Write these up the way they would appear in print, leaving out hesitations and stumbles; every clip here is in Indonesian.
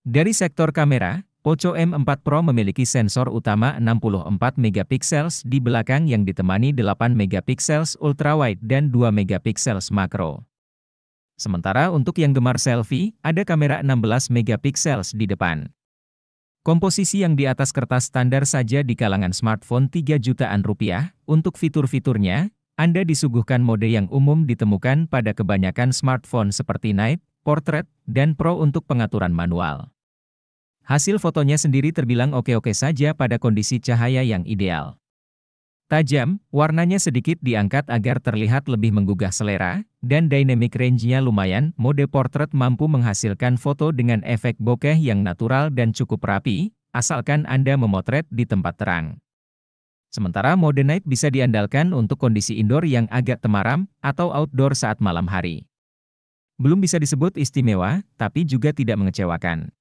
Dari sektor kamera, Poco M4 Pro memiliki sensor utama 64 megapiksel di belakang yang ditemani 8 megapiksel ultrawide dan 2 megapiksel makro. Sementara untuk yang gemar selfie, ada kamera 16 megapiksel di depan. Komposisi yang di atas kertas standar saja di kalangan smartphone 3 jutaan rupiah. Untuk fitur-fiturnya, Anda disuguhkan mode yang umum ditemukan pada kebanyakan smartphone seperti Night, Portrait, dan Pro untuk pengaturan manual. Hasil fotonya sendiri terbilang oke-oke saja pada kondisi cahaya yang ideal. Tajam, warnanya sedikit diangkat agar terlihat lebih menggugah selera, dan dynamic range-nya lumayan. Mode portrait mampu menghasilkan foto dengan efek bokeh yang natural dan cukup rapi, asalkan Anda memotret di tempat terang. Sementara mode night bisa diandalkan untuk kondisi indoor yang agak temaram, atau outdoor saat malam hari. Belum bisa disebut istimewa, tapi juga tidak mengecewakan.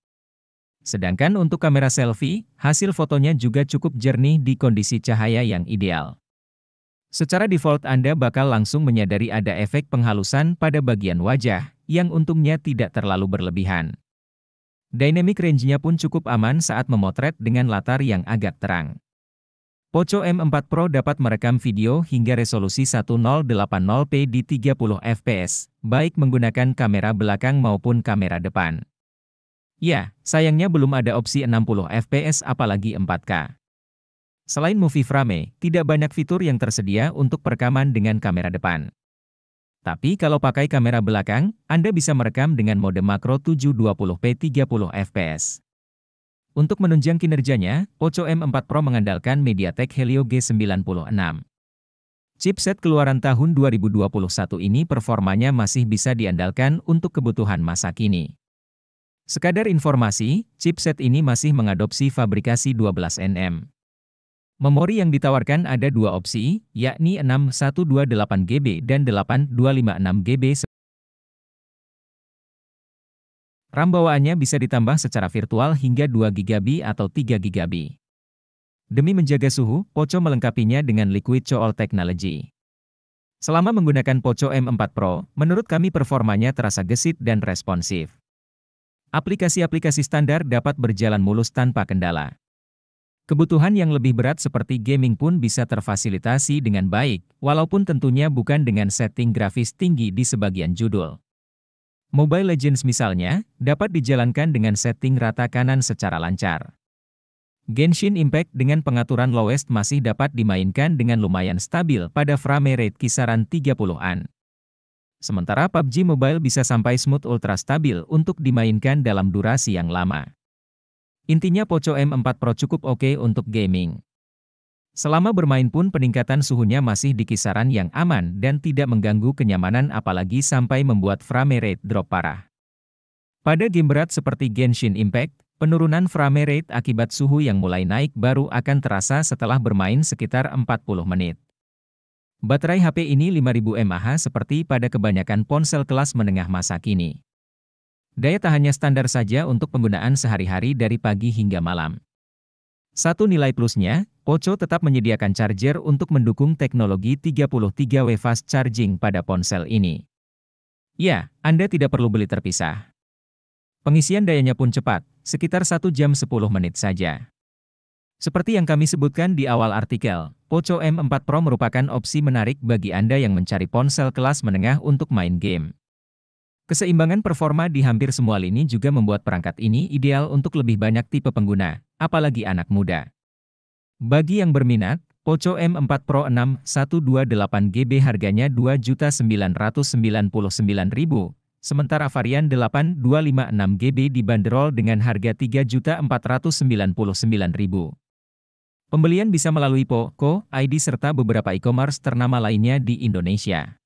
Sedangkan untuk kamera selfie, hasil fotonya juga cukup jernih di kondisi cahaya yang ideal. Secara default Anda bakal langsung menyadari ada efek penghalusan pada bagian wajah, yang untungnya tidak terlalu berlebihan. Dynamic range-nya pun cukup aman saat memotret dengan latar yang agak terang. Poco M4 Pro dapat merekam video hingga resolusi 1080p di 30 fps, baik menggunakan kamera belakang maupun kamera depan. Ya, sayangnya belum ada opsi 60 fps apalagi 4K. Selain movie frame, tidak banyak fitur yang tersedia untuk perekaman dengan kamera depan. Tapi kalau pakai kamera belakang, Anda bisa merekam dengan mode makro 720p 30 fps. Untuk menunjang kinerjanya, Poco M4 Pro mengandalkan MediaTek Helio G96. Chipset keluaran tahun 2021 ini performanya masih bisa diandalkan untuk kebutuhan masa kini. Sekadar informasi, chipset ini masih mengadopsi fabrikasi 12 nm. Memori yang ditawarkan ada dua opsi, yakni 6128GB dan 8256GB. RAM bawaannya bisa ditambah secara virtual hingga 2GB atau 3GB. Demi menjaga suhu, Poco melengkapinya dengan Liquid Cool Technology. Selama menggunakan Poco M4 Pro, menurut kami performanya terasa gesit dan responsif. Aplikasi-aplikasi standar dapat berjalan mulus tanpa kendala. Kebutuhan yang lebih berat seperti gaming pun bisa terfasilitasi dengan baik, walaupun tentunya bukan dengan setting grafis tinggi di sebagian judul. Mobile Legends misalnya, dapat dijalankan dengan setting rata kanan secara lancar. Genshin Impact dengan pengaturan lowest masih dapat dimainkan dengan lumayan stabil pada frame rate kisaran 30-an. Sementara PUBG Mobile bisa sampai smooth ultra stabil untuk dimainkan dalam durasi yang lama. Intinya Poco M4 Pro cukup oke untuk gaming. Selama bermain pun peningkatan suhunya masih di kisaran yang aman dan tidak mengganggu kenyamanan apalagi sampai membuat frame rate drop parah. Pada game berat seperti Genshin Impact, penurunan frame rate akibat suhu yang mulai naik baru akan terasa setelah bermain sekitar 40 menit. Baterai HP ini 5000 mAh seperti pada kebanyakan ponsel kelas menengah masa kini. Daya tahannya standar saja untuk penggunaan sehari-hari dari pagi hingga malam. Satu nilai plusnya, Poco tetap menyediakan charger untuk mendukung teknologi 33W fast charging pada ponsel ini. Ya, Anda tidak perlu beli terpisah. Pengisian dayanya pun cepat, sekitar 1 jam 10 menit saja. Seperti yang kami sebutkan di awal artikel, Poco M4 Pro merupakan opsi menarik bagi Anda yang mencari ponsel kelas menengah untuk main game. Keseimbangan performa di hampir semua lini juga membuat perangkat ini ideal untuk lebih banyak tipe pengguna, apalagi anak muda. Bagi yang berminat, Poco M4 Pro 6128GB harganya Rp2.999.000, sementara varian 8256GB dibanderol dengan harga Rp3.499.000. Pembelian bisa melalui Poco ID serta beberapa e-commerce ternama lainnya di Indonesia.